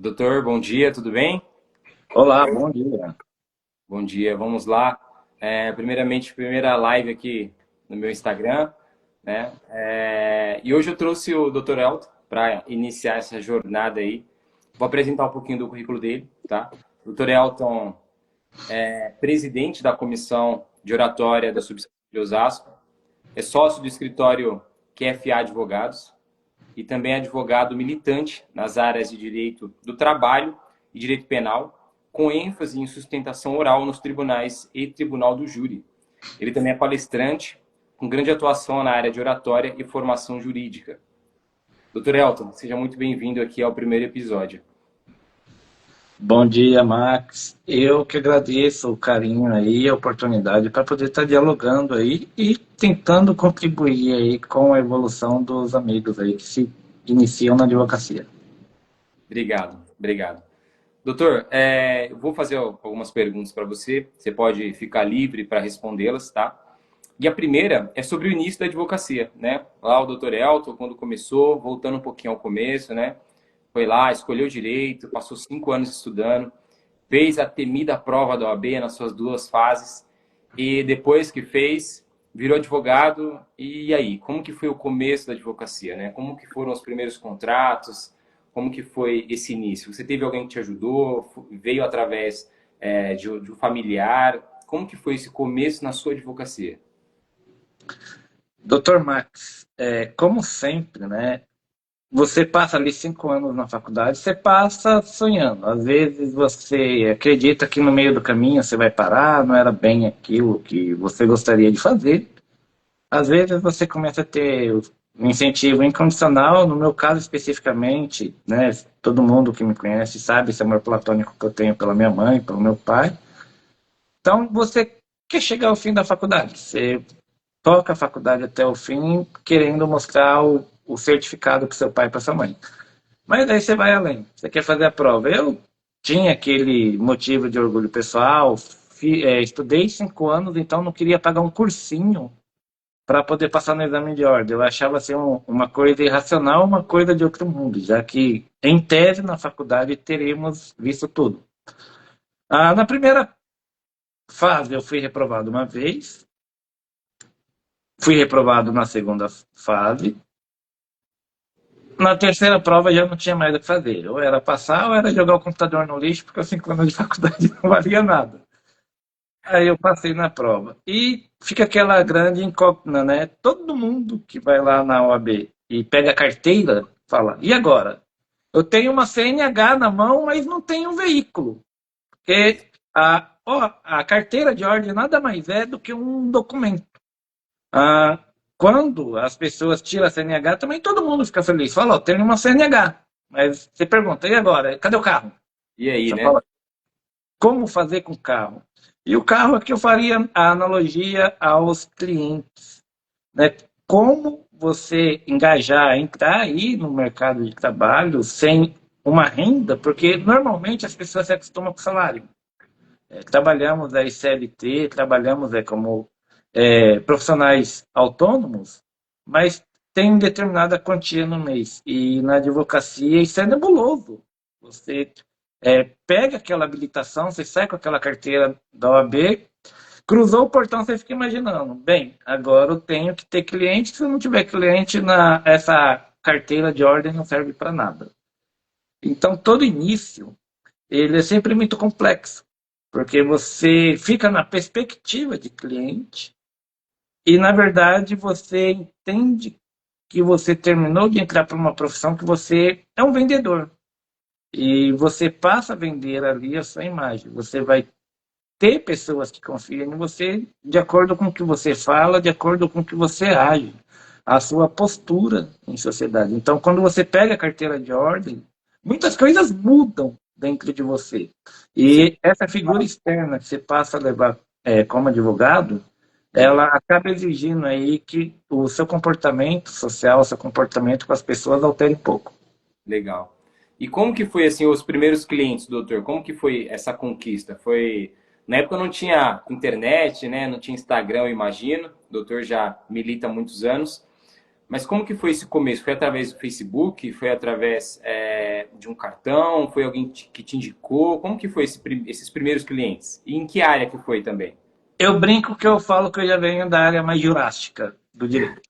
Doutor, bom dia, tudo bem? Olá, bom dia. Bom dia, vamos lá. Primeiramente, primeira live aqui no meu Instagram, né? E hoje eu trouxe o Dr. Elton para iniciar essa jornada aí. Vou apresentar um pouquinho do currículo dele, tá? Dr. Elton é presidente da Comissão de Oratória da Subsecretaria de Osasco, é sócio do escritório QFA Advogados e também é advogado militante nas áreas de direito do trabalho e direito penal, com ênfase em sustentação oral nos tribunais e tribunal do júri. Ele também é palestrante, com grande atuação na área de oratória e formação jurídica. Doutor Elton, seja muito bem-vindo aqui ao primeiro episódio. Bom dia, Max. Eu que agradeço o carinho aí, a oportunidade para poder estar dialogando aí e tentando contribuir aí com a evolução dos amigos aí que se iniciam na advocacia. Obrigado, obrigado. Doutor, eu vou fazer algumas perguntas para você. Você pode ficar livre para respondê-las, tá? E a primeira é sobre o início da advocacia, né? Lá o doutor Elton, quando começou, voltando um pouquinho ao começo, né? Foi lá, escolheu direito, passou 5 anos estudando, fez a temida prova da OAB nas suas duas fases e depois que fez, virou advogado. E aí, como que foi o começo da advocacia, né? Como que foram os primeiros contratos? Como que foi esse início? Você teve alguém que te ajudou? Veio através de um familiar? Como que foi esse começo na sua advocacia? Doutor Max, como sempre, né? Você passa ali 5 anos na faculdade, você passa sonhando. Às vezes você acredita que no meio do caminho você vai parar, não era bem aquilo que você gostaria de fazer. Às vezes você começa a ter um incentivo incondicional, no meu caso especificamente, né? Todo mundo que me conhece sabe esse amor platônico que eu tenho pela minha mãe, pelo meu pai. Então você quer chegar ao fim da faculdade, você toca a faculdade até o fim, querendo mostrar o certificado para seu pai e para sua mãe. Mas aí você vai além, você quer fazer a prova. Eu tinha aquele motivo de orgulho pessoal, estudei 5 anos, então não queria pagar um cursinho para poder passar no exame de ordem. Eu achava assim uma coisa irracional, uma coisa de outro mundo, já que em tese na faculdade teríamos visto tudo. Na primeira fase eu fui reprovado uma vez, fui reprovado na segunda fase. Na terceira prova já não tinha mais o que fazer. Ou era passar ou era jogar o computador no lixo, porque os 5 anos de faculdade não valia nada. Aí eu passei na prova. E fica aquela grande incógnita, né? Todo mundo que vai lá na OAB e pega a carteira fala: e agora? Eu tenho uma CNH na mão, mas não tenho um veículo. Porque a carteira de ordem nada mais é do que um documento. Ah, quando as pessoas tiram a CNH, também todo mundo fica feliz. Fala: ó, tenho uma CNH. Mas você pergunta: e agora? Cadê o carro? E aí, Você né? fala: como fazer com o carro? E o carro aqui eu faria a analogia aos clientes, né? Como você engajar, entrar aí no mercado de trabalho sem uma renda, porque normalmente as pessoas se acostumam com o salário. Trabalhamos aí CLT, trabalhamos como profissionais autônomos, mas tem determinada quantia no mês. E na advocacia isso é nebuloso. Você pega aquela habilitação, você sai com aquela carteira da OAB, cruzou o portão, você fica imaginando, bem, agora eu tenho que ter cliente, se eu não tiver cliente, essa carteira de ordem não serve para nada. Então, todo início, ele é sempre muito complexo, porque você fica na perspectiva de cliente e, na verdade, você entende que você terminou de entrar para uma profissão que você é um vendedor. E você passa a vender ali a sua imagem. Você vai ter pessoas que confiam em você de acordo com o que você fala, de acordo com o que você age, a sua postura em sociedade. Então, quando você pega a carteira de ordem, muitas coisas mudam dentro de você. Sim, E essa figura externa que você passa a levar como advogado, ela legal, acaba exigindo aí que o seu comportamento social, o seu comportamento com as pessoas altere um pouco. legal. E como que foi assim os primeiros clientes, doutor? Como que foi essa conquista? Foi na época não tinha internet, né? Não tinha Instagram, eu imagino. O doutor já milita há muitos anos. Mas como que foi esse começo? Foi através do Facebook? Foi através de um cartão? Foi alguém que te indicou? Como que foi esses primeiros clientes? E em que área que foi também? Eu brinco que eu falo que eu já venho da área mais jurássica do direito.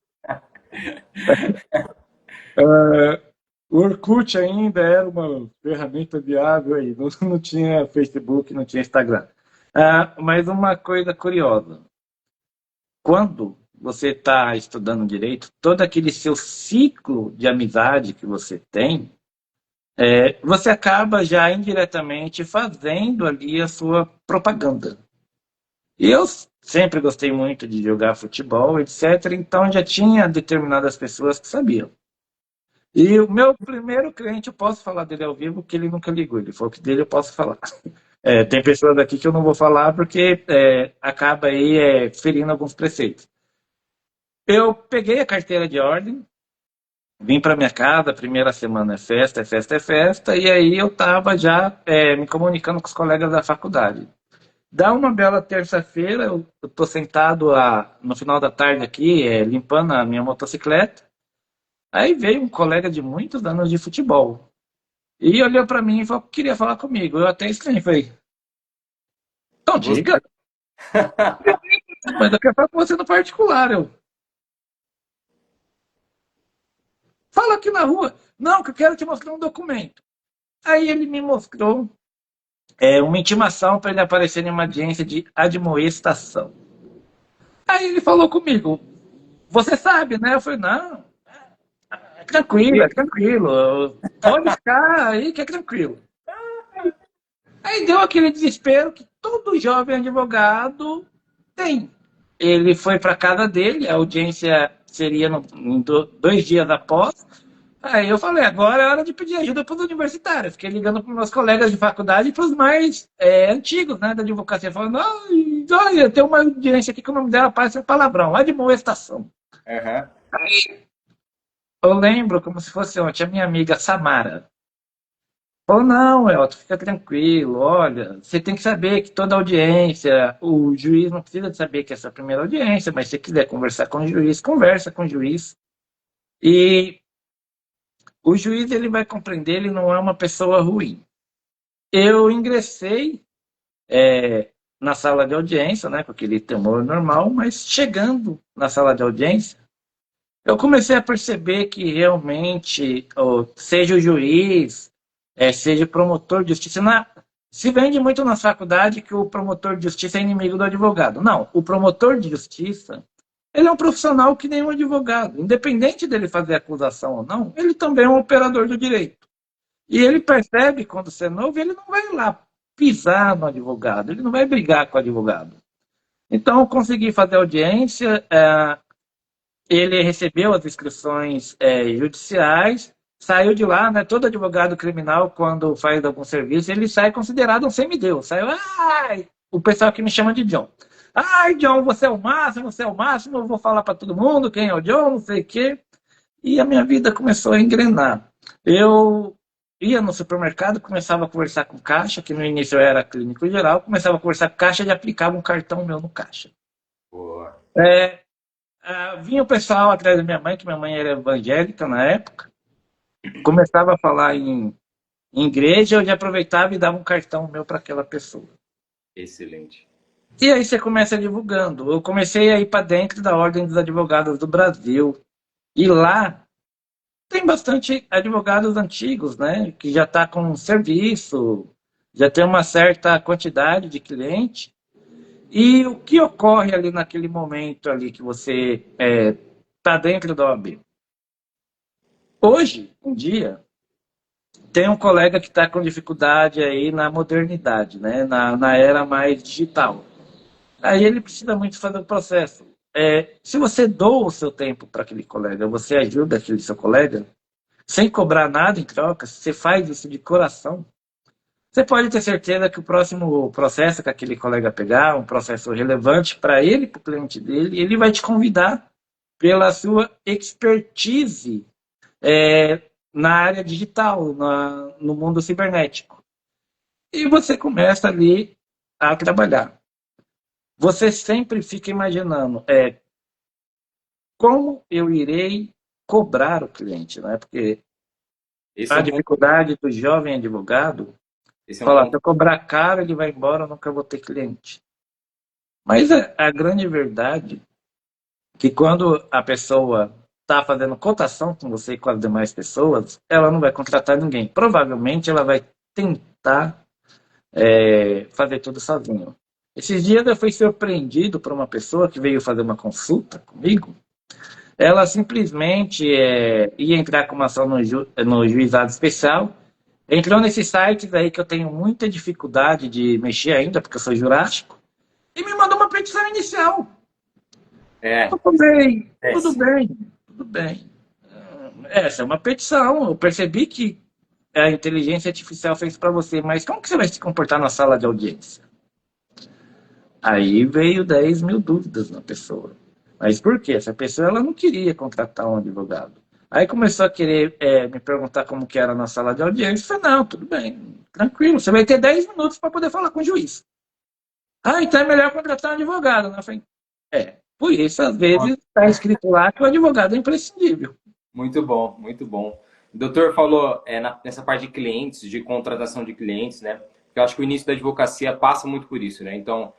O Orkut ainda era uma ferramenta viável aí, não tinha Facebook, não tinha Instagram. Mas uma coisa curiosa, quando você está estudando direito, todo aquele seu ciclo de amizade que você tem, você acaba já indiretamente fazendo ali a sua propaganda. E eu sempre gostei muito de jogar futebol, etc. Então já tinha determinadas pessoas que sabiam. E o meu primeiro cliente, eu posso falar dele ao vivo, porque ele nunca ligou. Ele falou que dele eu posso falar. Tem pessoas aqui que eu não vou falar porque acaba aí ferindo alguns preceitos. Eu peguei a carteira de ordem, vim para minha casa, a primeira semana é festa, é festa, é festa, e aí eu estava já me comunicando com os colegas da faculdade. Dá uma bela terça-feira, eu estou sentado no final da tarde aqui, limpando a minha motocicleta. Aí veio um colega de muitos anos de futebol. E olhou para mim e falou que queria falar comigo. Eu até estranhei, falei, então Você... diga, mas eu quero falar com você no particular. Eu, fala aqui na rua. Não, que eu quero te mostrar um documento. Aí ele me mostrou uma intimação para ele aparecer em uma audiência de admoestação. Aí ele falou comigo, você sabe, né? Eu falei, não, é tranquilo. Pode ficar aí que é tranquilo. Aí deu aquele desespero que todo jovem advogado tem. Ele foi para casa dele, a audiência seria em 2 dias após. Aí eu falei, agora é hora de pedir ajuda para os universitários. Fiquei ligando para os meus colegas de faculdade e para os mais antigos, né, da advocacia, falando, olha, tem uma audiência aqui que o nome dela parece um palavrão, admoestação. Uhum. Eu lembro como se fosse ontem, a minha amiga Samara. Falou, não, Elton, fica tranquilo, olha, você tem que saber que toda audiência, o juiz não precisa de saber que essa é a primeira audiência, mas se quiser conversar com o juiz, conversa com o juiz. E o juiz ele vai compreender, ele não é uma pessoa ruim. Eu ingressei na sala de audiência, né, com aquele temor normal, mas chegando na sala de audiência, eu comecei a perceber que realmente, seja o juiz, seja o promotor de justiça, se vende muito na faculdade que o promotor de justiça é inimigo do advogado. Não, o promotor de justiça, ele é um profissional que nem um advogado. Independente dele fazer acusação ou não, ele também é um operador do direito. E ele percebe quando você é novo, ele não vai lá pisar no advogado, ele não vai brigar com o advogado. Então, eu consegui fazer audiência, ele recebeu as inscrições judiciais, saiu de lá, né? Todo advogado criminal, quando faz algum serviço, ele sai considerado um semideus. Saiu, o pessoal que me chama de John. Ai, John, você é o máximo, eu vou falar para todo mundo quem é o John, não sei o quê. E a minha vida começou a engrenar. Eu ia no supermercado, começava a conversar com caixa, que no início eu era clínico geral, começava a conversar com caixa e aplicava um cartão meu no caixa. Boa. Vinha o pessoal atrás da minha mãe, que minha mãe era evangélica na época, começava a falar em igreja, eu já aproveitava e dava um cartão meu para aquela pessoa. Excelente. E aí você começa divulgando. Eu comecei a ir para dentro da Ordem dos Advogados do Brasil. E lá tem bastante advogados antigos, né? Que já está com serviço, já tem uma certa quantidade de cliente. E o que ocorre ali naquele momento ali que você está dentro da OAB? Hoje, um dia, tem um colega que está com dificuldade aí na modernidade, né? Na era mais digital. Aí ele precisa muito fazer o processo. Se você doa o seu tempo para aquele colega, você ajuda aquele seu colega, sem cobrar nada em troca, se você faz isso de coração, você pode ter certeza que o próximo processo que aquele colega pegar, um processo relevante para ele, para o cliente dele, ele vai te convidar pela sua expertise na área digital, no mundo cibernético. E você começa ali a trabalhar. Você sempre fica imaginando como eu irei cobrar o cliente, né? Porque Esse é a um ponto, dificuldade do jovem advogado, esse é um falar, se ponto. eu cobrar caro, ele vai embora, eu nunca vou ter cliente. Mas a grande verdade é que quando a pessoa está fazendo cotação com você e com as demais pessoas, ela não vai contratar ninguém. Provavelmente ela vai tentar fazer tudo sozinho. Esses dias eu fui surpreendido por uma pessoa que veio fazer uma consulta comigo. Ela simplesmente ia entrar com uma ação no juizado especial. Entrou nesses sites aí que eu tenho muita dificuldade de mexer ainda, porque eu sou jurássico, e me mandou uma petição inicial. É, Tudo bem, tudo acontece. bem, tudo bem. Essa é uma petição. Eu percebi que a inteligência artificial fez para você, mas como que você vai se comportar na sala de audiência? Aí veio 10 mil dúvidas na pessoa. Mas por quê? Essa pessoa ela não queria contratar um advogado. Aí começou a querer me perguntar como que era na sala de audiência. Eu falei, não, tudo bem, tranquilo, você vai ter 10 minutos para poder falar com o juiz. Ah, então é melhor contratar um advogado. Eu falei, por isso, às vezes, está escrito lá que o advogado é imprescindível. Muito bom, muito bom. O doutor falou nessa parte de clientes, de contratação de clientes, né? Eu acho que o início da advocacia passa muito por isso, né? Então,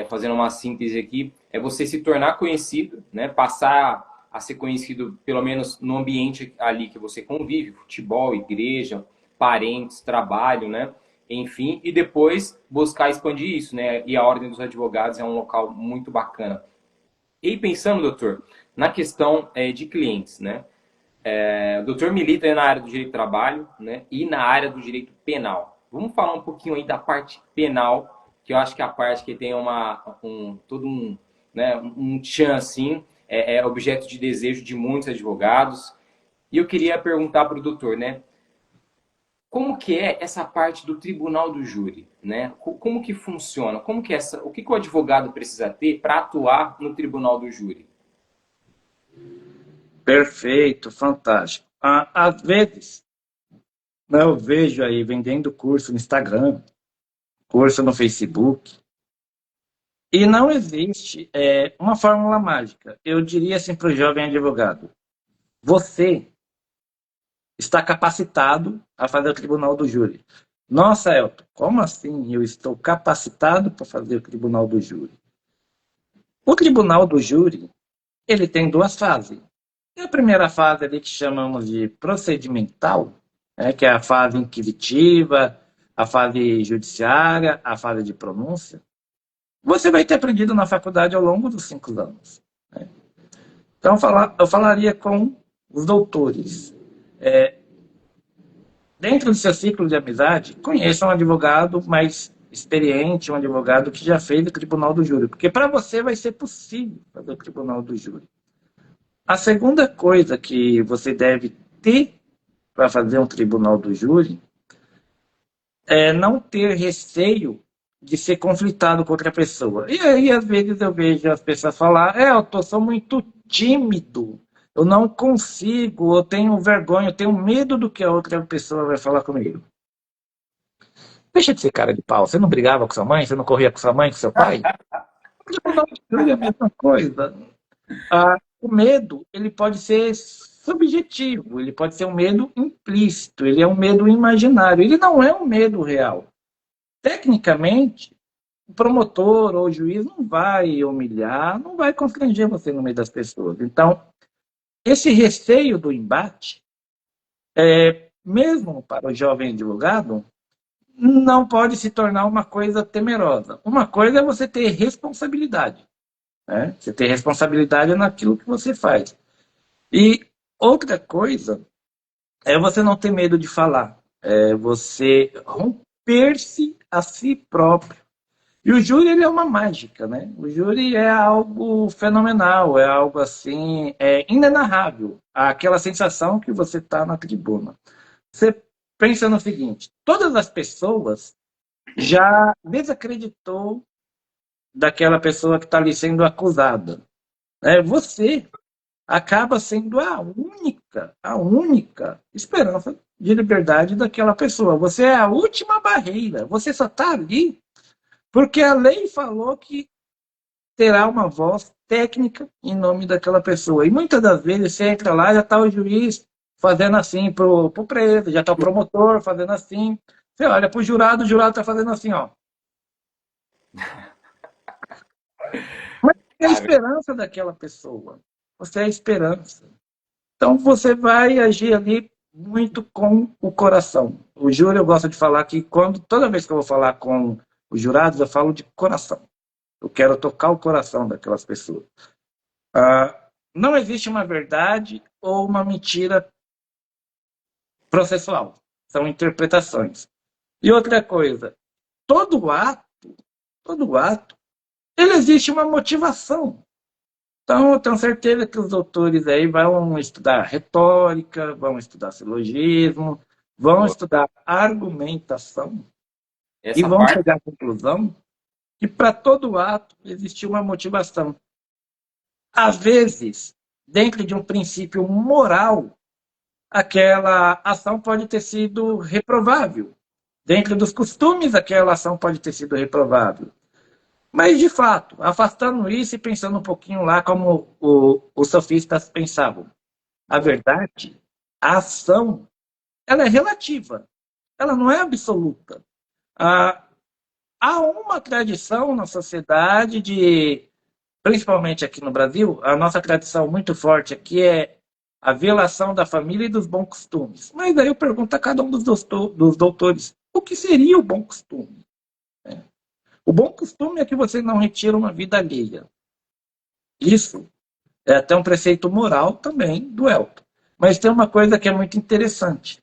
fazendo uma síntese aqui, é você se tornar conhecido, né? Passar a ser conhecido, pelo menos no ambiente ali que você convive, futebol, igreja, parentes, trabalho, né? Enfim, e depois buscar expandir isso, né? E a Ordem dos Advogados é um local muito bacana. E pensando, doutor, na questão de clientes, né? O doutor milita na área do direito do trabalho, né, e na área do direito penal. Vamos falar um pouquinho aí da parte penal, que eu acho que é a parte que tem todo um, né, um tchan assim, é objeto de desejo de muitos advogados. E eu queria perguntar para o doutor, né, como que é essa parte do tribunal do júri, né? Como que funciona? Como que o que o advogado precisa ter para atuar no tribunal do júri? Perfeito, fantástico. Às vezes, né, eu vejo aí vendendo curso no Instagram, curso no Facebook, e não existe uma fórmula mágica. Eu diria assim para o jovem advogado: você está capacitado a fazer o tribunal do júri. Nossa, Elton, como assim eu estou capacitado para fazer o tribunal do júri? O tribunal do júri, ele tem duas fases. Tem a primeira fase ali que chamamos de procedimental, que é a fase inquisitiva, a fase judiciária, a fase de pronúncia. Você vai ter aprendido na faculdade ao longo dos 5 anos. Né? Então, eu falaria com os doutores. Dentro do seu ciclo de amizade, conheça um advogado mais experiente, um advogado que já fez o tribunal do júri, porque para você vai ser possível fazer o tribunal do júri. A segunda coisa que você deve ter para fazer um tribunal do júri é não ter receio de ser conflitado com outra pessoa. E aí, às vezes, eu vejo as pessoas falar, eu sou muito tímido, eu não consigo, eu tenho vergonha, eu tenho medo do que a outra pessoa vai falar comigo. Deixa de ser cara de pau, você não brigava com sua mãe, você não corria com sua mãe, com seu pai? O tribunal do júri é a mesma coisa. O medo, ele pode ser subjetivo, ele pode ser um medo implícito, ele é um medo imaginário, ele não é um medo real. Tecnicamente, o promotor ou o juiz não vai humilhar, não vai constranger você no meio das pessoas. Então, esse receio do embate, mesmo para o jovem advogado, não pode se tornar uma coisa temerosa. Uma coisa é você ter responsabilidade. Né? Você ter responsabilidade naquilo que você faz. E outra coisa é você não ter medo de falar. É você romper-se a si próprio. E o júri ele é uma mágica, né? O júri é algo fenomenal, é algo assim, inenarrável. Aquela sensação que você está na tribuna. Você pensa no seguinte: todas as pessoas já desacreditou daquela pessoa que está ali sendo acusada. Você acaba sendo a única esperança de liberdade daquela pessoa. Você é a última barreira. Você só está ali porque a lei falou que terá uma voz técnica em nome daquela pessoa. E muitas das vezes você entra lá, já está o juiz fazendo assim pro preso, já está o promotor fazendo assim. Você olha para o jurado está fazendo assim, ó. Mas é a esperança daquela pessoa. Você é a esperança. Então você vai agir ali muito com o coração. O júri, eu gosto de falar que toda vez que eu vou falar com os jurados, eu falo de coração. Eu quero tocar o coração daquelas pessoas. Não existe uma verdade ou uma mentira processual. São interpretações. E outra coisa, todo ato, ele existe uma motivação. Então, eu tenho certeza que os doutores aí vão estudar retórica, vão estudar silogismo, vão estudar argumentação e Essa vão parte, chegar à conclusão que para todo ato existe uma motivação. Às vezes, dentro de um princípio moral, aquela ação pode ter sido reprovável. Dentro dos costumes, aquela ação pode ter sido reprovável. Mas, de fato, afastando isso e pensando um pouquinho lá como os sofistas pensavam, a verdade, a ação, ela é relativa, ela não é absoluta. Há uma tradição na sociedade principalmente aqui no Brasil, a nossa tradição muito forte aqui é a violação da família e dos bons costumes. Mas aí eu pergunto a cada um dos doutores, o que seria o bom costume? O bom costume é que você não retira uma vida alheia. Isso é até um preceito moral também do Elton. Mas tem uma coisa que é muito interessante.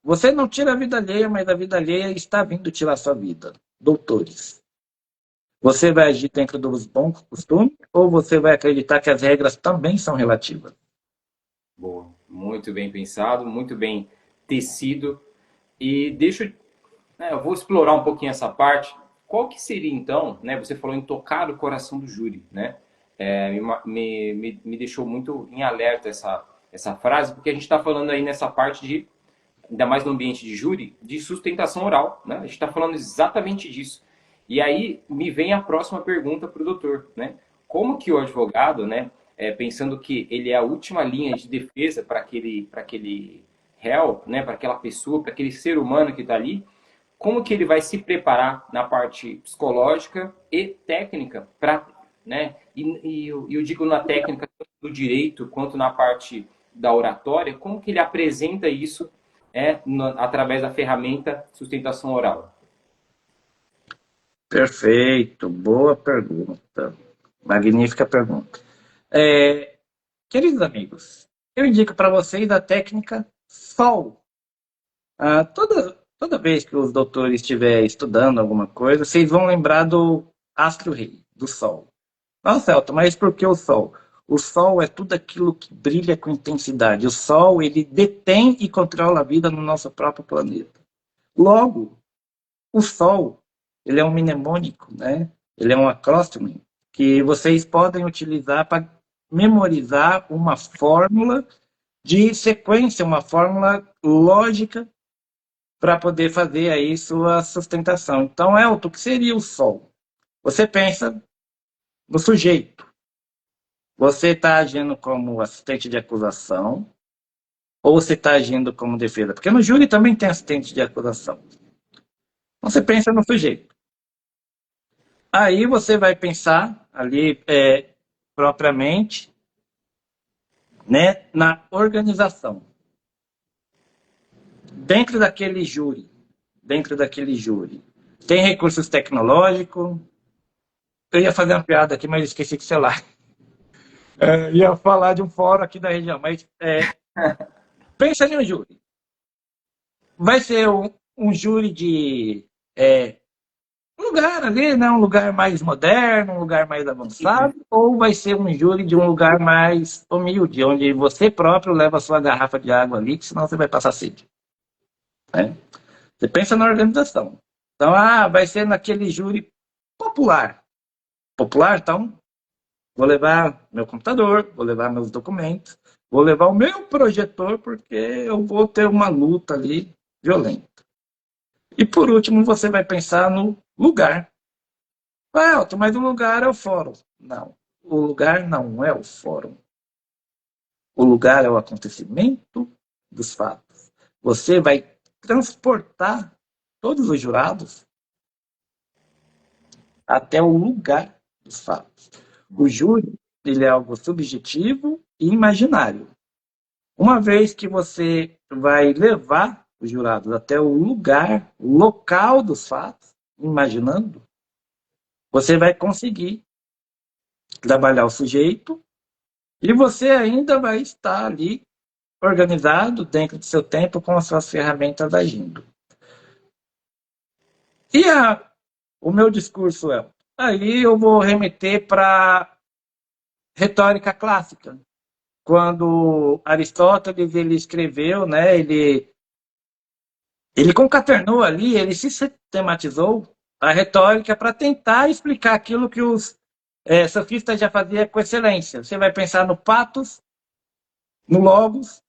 Você não tira a vida alheia, mas a vida alheia está vindo tirar sua vida. Doutores. Você vai agir dentro dos bons costumes ou você vai acreditar que as regras também são relativas? boa, muito bem pensado, muito bem tecido. E eu vou explorar um pouquinho essa parte. Qual que seria então, né? Você falou em tocar o coração do júri, né? Me deixou muito em alerta essa frase, porque a gente está falando aí nessa parte de, ainda mais no ambiente de júri, de sustentação oral, né? A gente está falando exatamente disso. E aí me vem a próxima pergunta para o doutor, né? Como que o advogado, né, pensando que ele é a última linha de defesa para aquele réu, né, para aquela pessoa, para aquele ser humano que está ali, como que ele vai se preparar na parte psicológica e técnica para, né? Eu digo na técnica tanto do direito quanto na parte da oratória, como que ele apresenta isso através da ferramenta sustentação oral? Perfeito, boa pergunta. Magnífica pergunta. Queridos amigos, eu indico para vocês a técnica SOL. Toda vez que os doutores estiverem estudando alguma coisa, vocês vão lembrar do astro-rei, do Sol. Nossa, Elton, mas por que o Sol? O Sol é tudo aquilo que brilha com intensidade. O Sol, ele detém e controla a vida no nosso próprio planeta. Logo, o Sol, ele é um mnemônico, né? Ele é um acróstimo que vocês podem utilizar para memorizar uma fórmula de sequência, uma fórmula lógica para poder fazer aí sua sustentação. Então, Elton, o que seria o Sol? Você pensa no sujeito. Você está agindo como assistente de acusação ou você está agindo como defesa? Porque no júri também tem assistente de acusação. Então, você pensa no sujeito. Aí você vai pensar ali propriamente, né, na organização. Dentro daquele júri, tem recursos tecnológicos. Eu ia fazer uma piada aqui, mas esqueci que, sei lá. Ia falar de um fórum aqui da região, mas pensa em um júri. Vai ser um júri de lugar ali, né? Um lugar mais moderno, um lugar mais avançado, ou vai ser um júri de um lugar mais humilde, onde você próprio leva a sua garrafa de água ali, que senão você vai passar sede. Né? Você pensa na organização. Então, vai ser naquele júri popular. Popular, então, vou levar meu computador, vou levar meus documentos, vou levar o meu projetor, porque eu vou ter uma luta ali violenta. E por último, você vai pensar no lugar. Ah, Elton, mas o lugar é o fórum. Não, o lugar não é o fórum. O lugar é o acontecimento dos fatos. Você vai transportar todos os jurados até o lugar dos fatos. O júri, ele é algo subjetivo e imaginário. Uma vez que você vai levar os jurados até o lugar, o local dos fatos, imaginando, você vai conseguir trabalhar o sujeito e você ainda vai estar ali organizado dentro do seu tempo com as suas ferramentas agindo. E o meu discurso é, aí eu vou remeter para retórica clássica, quando Aristóteles ele escreveu, né, ele concaternou ali, ele sistematizou a retórica para tentar explicar aquilo que os sofistas já faziam com excelência. Você vai pensar no patos, no logos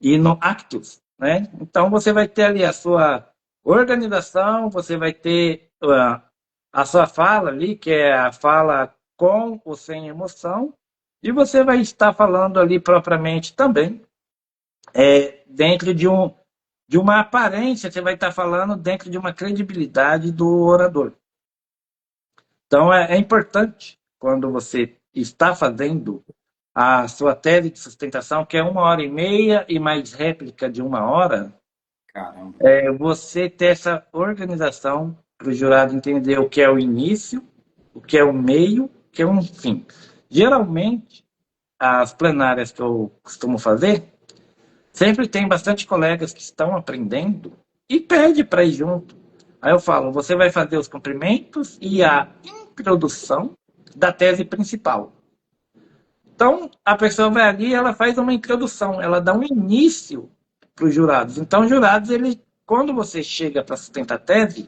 e no actus, né? Então você vai ter ali a sua organização, você vai ter a sua fala ali, que é a fala com ou sem emoção, e você vai estar falando ali propriamente também dentro de uma aparência, você vai estar falando dentro de uma credibilidade do orador. Então é importante quando você está fazendo a sua tese de sustentação, que é 1h30 e mais réplica de 1 hora, Caramba. você ter essa organização para o jurado entender o que é o início, o que é o meio, o que é um fim. Geralmente, as plenárias que eu costumo fazer, sempre tem bastante colegas que estão aprendendo e pede para ir junto. Aí eu falo, você vai fazer os cumprimentos e a introdução da tese principal. Então, a pessoa vai ali e ela faz uma introdução, ela dá um início para os jurados. Então, os jurados, quando você chega para sustentar a tese,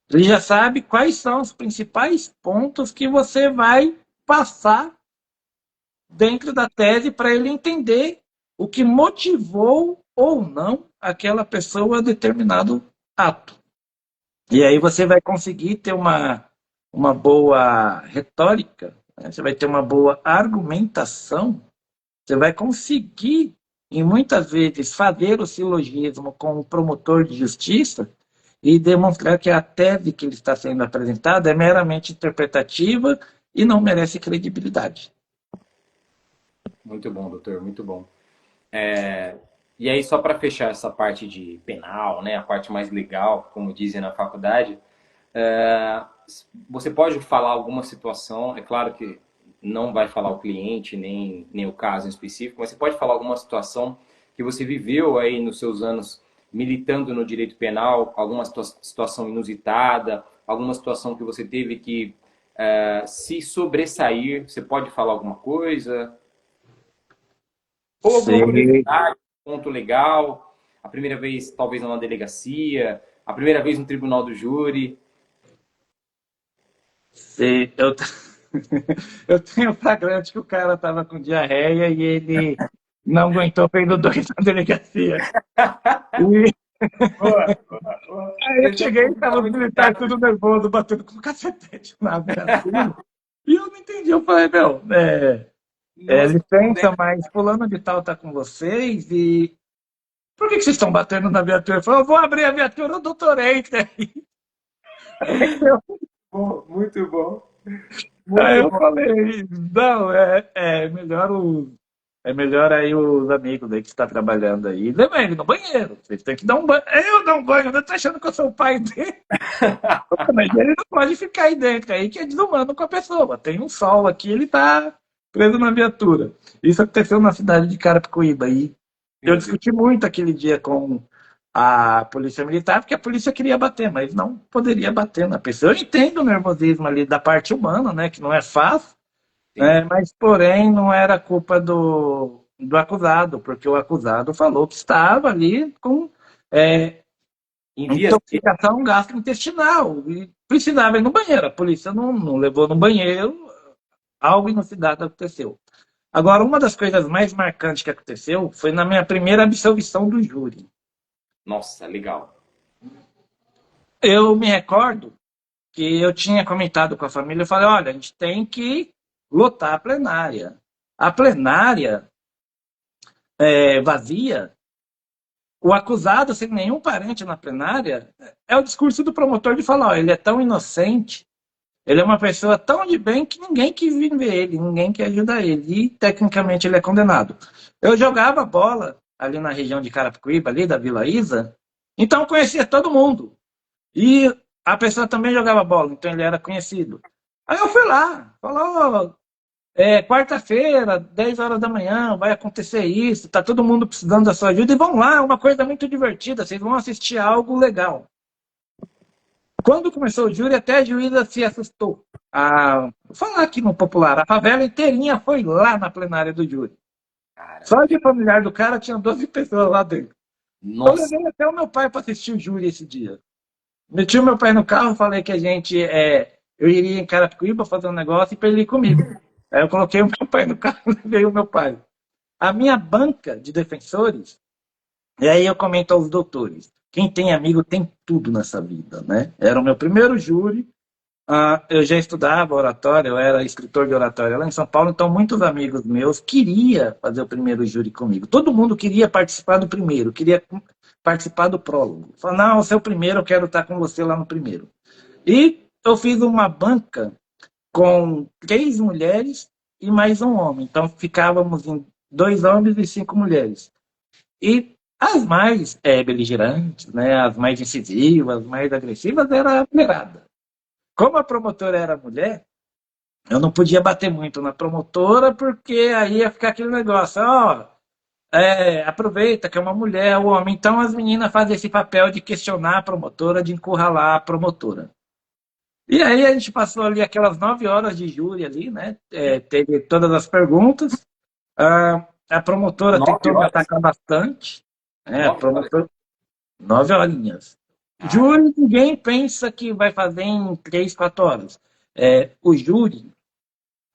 ele já sabe quais são os principais pontos que você vai passar dentro da tese para ele entender o que motivou ou não aquela pessoa a determinado ato. E aí você vai conseguir ter uma boa retórica, né? Você vai ter uma boa argumentação, você vai conseguir, e muitas vezes, fazer o silogismo com o promotor de justiça e demonstrar que a tese que ele está sendo apresentada é meramente interpretativa e não merece credibilidade. Muito bom, doutor, muito bom. E aí, só para fechar essa parte de penal, né, a parte mais legal, como dizem na faculdade, é, você pode falar alguma situação, é claro que não vai falar o cliente, nem o caso em específico, mas você pode falar alguma situação que você viveu aí nos seus anos militando no direito penal, alguma situação inusitada, alguma situação que você teve que se sobressair, você pode falar alguma coisa? Ou alguma Sei, curiosidade, ponto legal, a primeira vez talvez numa delegacia, a primeira vez no tribunal do júri. sei. Eu tenho flagrante que o cara estava com diarreia e ele não aguentou, fez o dois na delegacia. E Boa, boa, boa. aí eu Esse é cheguei e um estava os muito militares chato. tudo nervoso, batendo com cacetete na viatura. E eu não entendi. Eu falei, meu, Nossa, licença, né? mas fulano de tal tá com vocês e por que vocês estão batendo na viatura? Ele falou, eu vou abrir a viatura, eu doutorei. Bom, muito bom. Aí Muito eu bom. falei, não, é melhor aí os amigos aí que estão trabalhando aí. Leva ele no banheiro. Vocês têm que dar um banho. Eu dar um banho, eu tô achando que eu sou o pai dele. Mas ele não pode ficar aí dentro, aí que é desumano com a pessoa. Tem um sol aqui, ele tá preso na viatura. Isso aconteceu na cidade de Carapicuíba. E eu Meu Deus. discuti muito aquele dia com a polícia militar, porque a polícia queria bater, mas não poderia bater na pessoa. Eu entendo o nervosismo ali da parte humana, né, que não é fácil, Sim. né, mas porém não era culpa do acusado, porque o acusado falou que estava ali com é, Em vias de... intoxicação gastrointestinal e precisava ir no banheiro. A polícia não levou no banheiro, algo inusitado aconteceu. Agora, uma das coisas mais marcantes que aconteceu foi na minha primeira absolvição do júri. Nossa, legal. Eu me recordo que eu tinha comentado com a família, eu falei, olha, a gente tem que lotar a plenária. A plenária vazia, o acusado sem nenhum parente na plenária, é o discurso do promotor de falar, ó, ele é tão inocente, ele é uma pessoa tão de bem que ninguém quis vir ver ele, ninguém quer ajudar ele. E, tecnicamente, ele é condenado. Eu jogava bola ali na região de Carapicuíba, ali da Vila Isa, então eu conhecia todo mundo. E a pessoa também jogava bola, então ele era conhecido. Aí eu fui lá, falou, quarta-feira, 10 horas da manhã, vai acontecer isso, tá todo mundo precisando da sua ajuda, e vão lá, é uma coisa muito divertida, vocês vão assistir algo legal. Quando começou o júri, até a juíza se assustou. Vou falar aqui no popular, a favela inteirinha foi lá na plenária do júri. Só de familiar do cara tinha 12 pessoas lá dentro. Nossa. Eu levei até o meu pai para assistir o júri esse dia. Meti o meu pai no carro, falei que eu iria em Carapicuíba fazer um negócio e para ele ir comigo. Aí eu coloquei o meu pai no carro e levei o meu pai. A minha banca de defensores, e aí eu comento aos doutores, quem tem amigo tem tudo nessa vida, né? Era o meu primeiro júri, eu já estudava oratória, eu era escritor de oratória lá em São Paulo, então muitos amigos meus queriam fazer o primeiro júri comigo. Todo mundo queria participar do primeiro, queria participar do prólogo. Falei, não, você é o primeiro, eu quero estar com você lá no primeiro. E eu fiz uma banca com 3 mulheres e mais um homem. Então ficávamos em 2 homens e 5 mulheres. E as mais beligerantes, né, as mais incisivas, as mais agressivas, era a mulherada. Como a promotora era mulher, eu não podia bater muito na promotora, porque aí ia ficar aquele negócio, aproveita que é uma mulher, o homem. Então as meninas fazem esse papel de questionar a promotora, de encurralar a promotora. E aí a gente passou ali aquelas 9 horas de júri ali, né? Teve todas as perguntas. A promotora 9 tentou me horas? atacar bastante. A 9 horas? promotora, 9 horinhas. Cara, Júri, ninguém pensa que vai fazer em 3, 4 horas. O júri,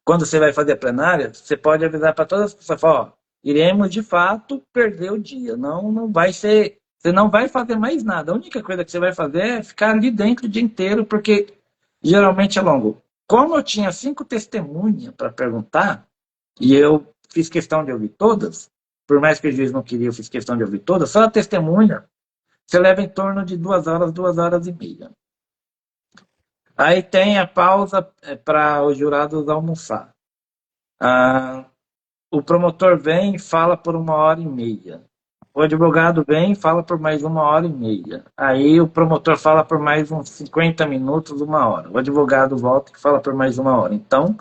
quando você vai fazer a plenária, você pode avisar para todas as pessoas, falar, iremos de fato perder o dia. Não vai ser, você não vai fazer mais nada. A única coisa que você vai fazer é ficar ali dentro o dia inteiro, porque geralmente é longo. Como eu tinha 5 testemunhas para perguntar, e eu fiz questão de ouvir todas, por mais que o juiz não queria, eu fiz questão de ouvir todas, só a testemunha, você leva em torno de 2 horas e meia. Aí tem a pausa para os jurados almoçar. O promotor vem e fala por 1 hora e meia. O advogado vem e fala por mais 1 hora e meia. Aí o promotor fala por mais uns 50 minutos, 1 hora. O advogado volta e fala por mais 1 hora. Então,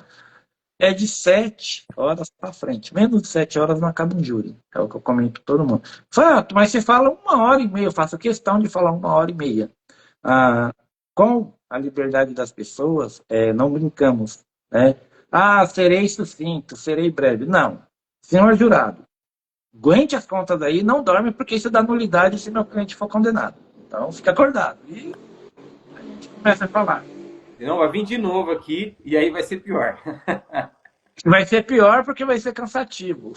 é de 7 horas para frente. Menos de 7 horas não acaba um júri. É o que eu comento para todo mundo. Fato, mas você fala 1 hora e meia. Eu faço questão de falar 1 hora e meia. Com a liberdade das pessoas, não brincamos. Né? Serei sucinto, serei breve. Não. Senhor jurado, aguente as contas aí, não dorme, porque isso dá nulidade se meu cliente for condenado. Então, fica acordado. E a gente começa a falar. não, vai vir de novo aqui e aí vai ser pior. Vai ser pior porque vai ser cansativo.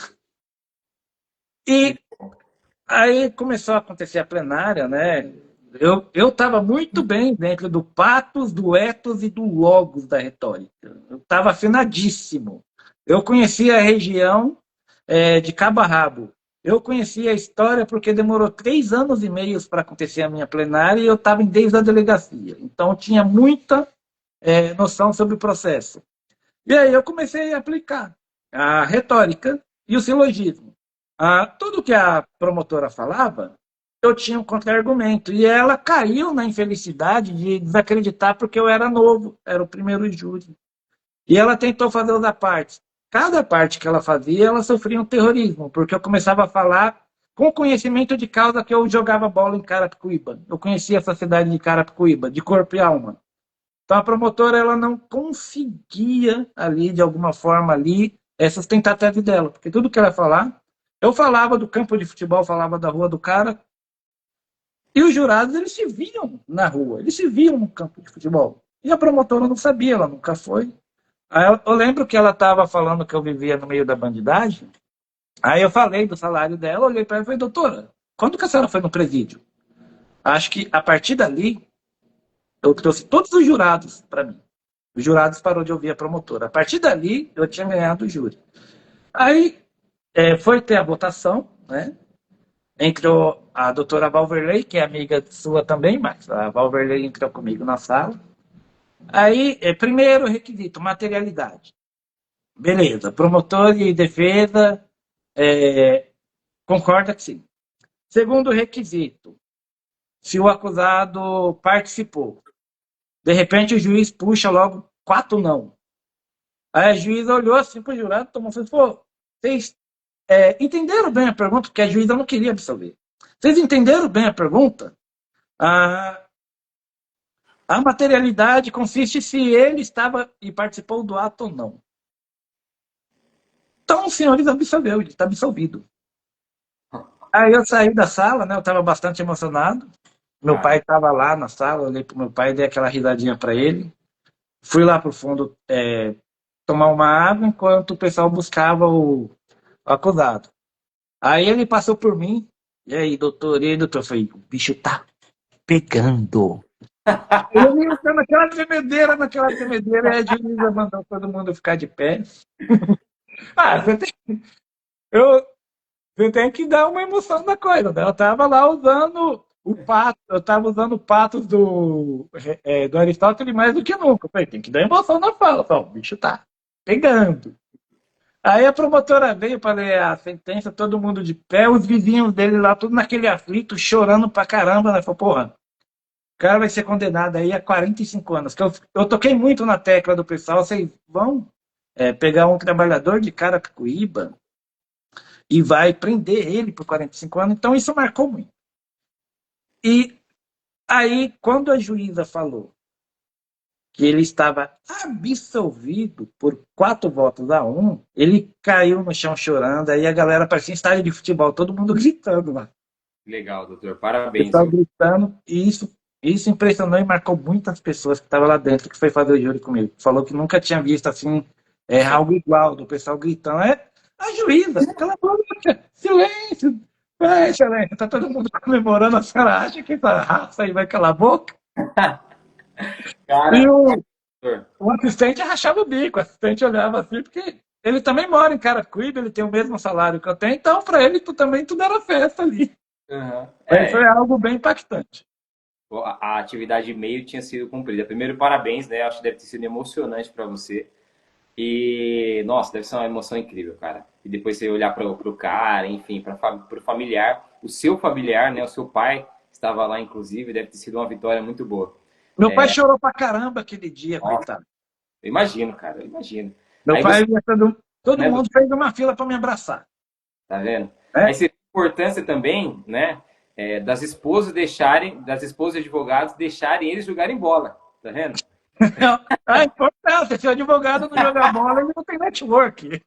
E aí começou a acontecer a plenária, né? Eu estava muito bem dentro do patos, do ethos e do logos da retórica. Eu estava afinadíssimo. Eu conhecia a região de cabo a rabo. Eu conhecia a história porque demorou 3 anos e meio para acontecer a minha plenária e eu estava desde a delegacia. Então, eu tinha muita noção sobre o processo. E aí eu comecei a aplicar a retórica e o silogismo. Tudo que a promotora falava, eu tinha um contra-argumento. E ela caiu na infelicidade de desacreditar porque eu era novo, era o primeiro júri. E ela tentou fazer as partes. Cada parte que ela fazia, ela sofria um terrorismo, porque eu começava a falar com conhecimento de causa que eu jogava bola em Carapicuíba. Eu conhecia essa cidade de Carapicuíba, de corpo e alma. Então a promotora ela não conseguia ali, de alguma forma ali, sustentar a tese dela, porque tudo que ela ia falar, eu falava do campo de futebol, falava da rua do cara, e os jurados eles se viam na rua, eles se viam no campo de futebol. E a promotora não sabia, ela nunca foi. Aí eu lembro que ela estava falando que eu vivia no meio da bandidagem, aí eu falei do salário dela, olhei para ela e falei, doutora, quando que a senhora foi no presídio? Acho que a partir dali, Eu trouxe todos os jurados para mim. Os jurados parou de ouvir a promotora. A partir dali, eu tinha ganhado o júri. Aí foi ter a votação, né? Entrou a doutora Valverley, que é amiga sua também, mas a Valverley entrou comigo na sala. Aí, primeiro requisito, materialidade. Beleza, promotor e defesa concorda que sim. Segundo requisito, se o acusado participou. De repente o juiz puxa logo 4 não. Aí a juíza olhou assim para o jurado, tomou e falou, vocês entenderam bem a pergunta? Porque a juíza não queria absolver. Vocês entenderam bem a pergunta? A materialidade consiste se ele estava e participou do ato ou não. Então o senhor absolveu, ele está absolvido. Aí eu saí da sala, né? Eu estava bastante emocionado. Meu pai estava lá na sala, olhei para o meu pai, dei aquela risadinha para ele. Fui lá para o fundo tomar uma água enquanto o pessoal buscava o acusado. Aí ele passou por mim. E aí, doutor? E aí, doutor? Eu falei, o bicho tá pegando. Eu ia naquela tremedeira, e a juíza mandou todo mundo ficar de pé. Eu, você tem que dar uma emoção da coisa, né? Eu tava lá usando o pato, eu tava usando o patos do Aristóteles mais do que nunca. Eu falei, tem que dar emoção na fala. Falei, o bicho tá pegando. Aí a promotora veio para ler a sentença, todo mundo de pé, os vizinhos dele lá, tudo naquele aflito, chorando pra caramba, né? Falei, porra, o cara vai ser condenado aí a 45 anos. Que eu toquei muito na tecla do pessoal, vocês vão pegar um trabalhador de Carapicuíba e vai prender ele por 45 anos. Então isso marcou muito. E aí, quando a juíza falou que ele estava absolvido por 4 votos a 1, ele caiu no chão chorando, aí a galera parecia estádio de futebol, todo mundo gritando lá. Legal, doutor. O Parabéns, pessoal viu? gritando, e isso impressionou e marcou muitas pessoas que estavam lá dentro, que foi fazer o júri comigo. Falou que nunca tinha visto assim, algo igual, do pessoal gritando, a juíza, cala a boca, silêncio, excelência, tá todo mundo comemorando, a senhora acha que essa raça aí vai calar a boca? E Cara, doutor. o assistente rachava o bico, o assistente olhava assim, porque ele também mora em Carapicuíba, ele tem o mesmo salário que eu tenho, então para ele tudo era festa ali. Uhum. Mas foi algo bem impactante. A atividade de meio tinha sido cumprida. Primeiro, parabéns, né? Acho que deve ter sido emocionante para você. E, nossa, deve ser uma emoção incrível, cara. E depois você olhar para o cara, enfim, para o familiar, o seu familiar, né? O seu pai estava lá, inclusive, deve ter sido uma vitória muito boa. Meu pai chorou pra caramba aquele dia, Nossa, coitado. eu imagino, cara, eu imagino. Meu Aí você, pai, todo né, mundo fez uma fila para me abraçar. tá vendo? Né? Aí você tem a importância também, né, das esposas advogados deixarem eles jogarem bola, tá vendo? A importância, se o advogado não jogar bola, ele não tem network.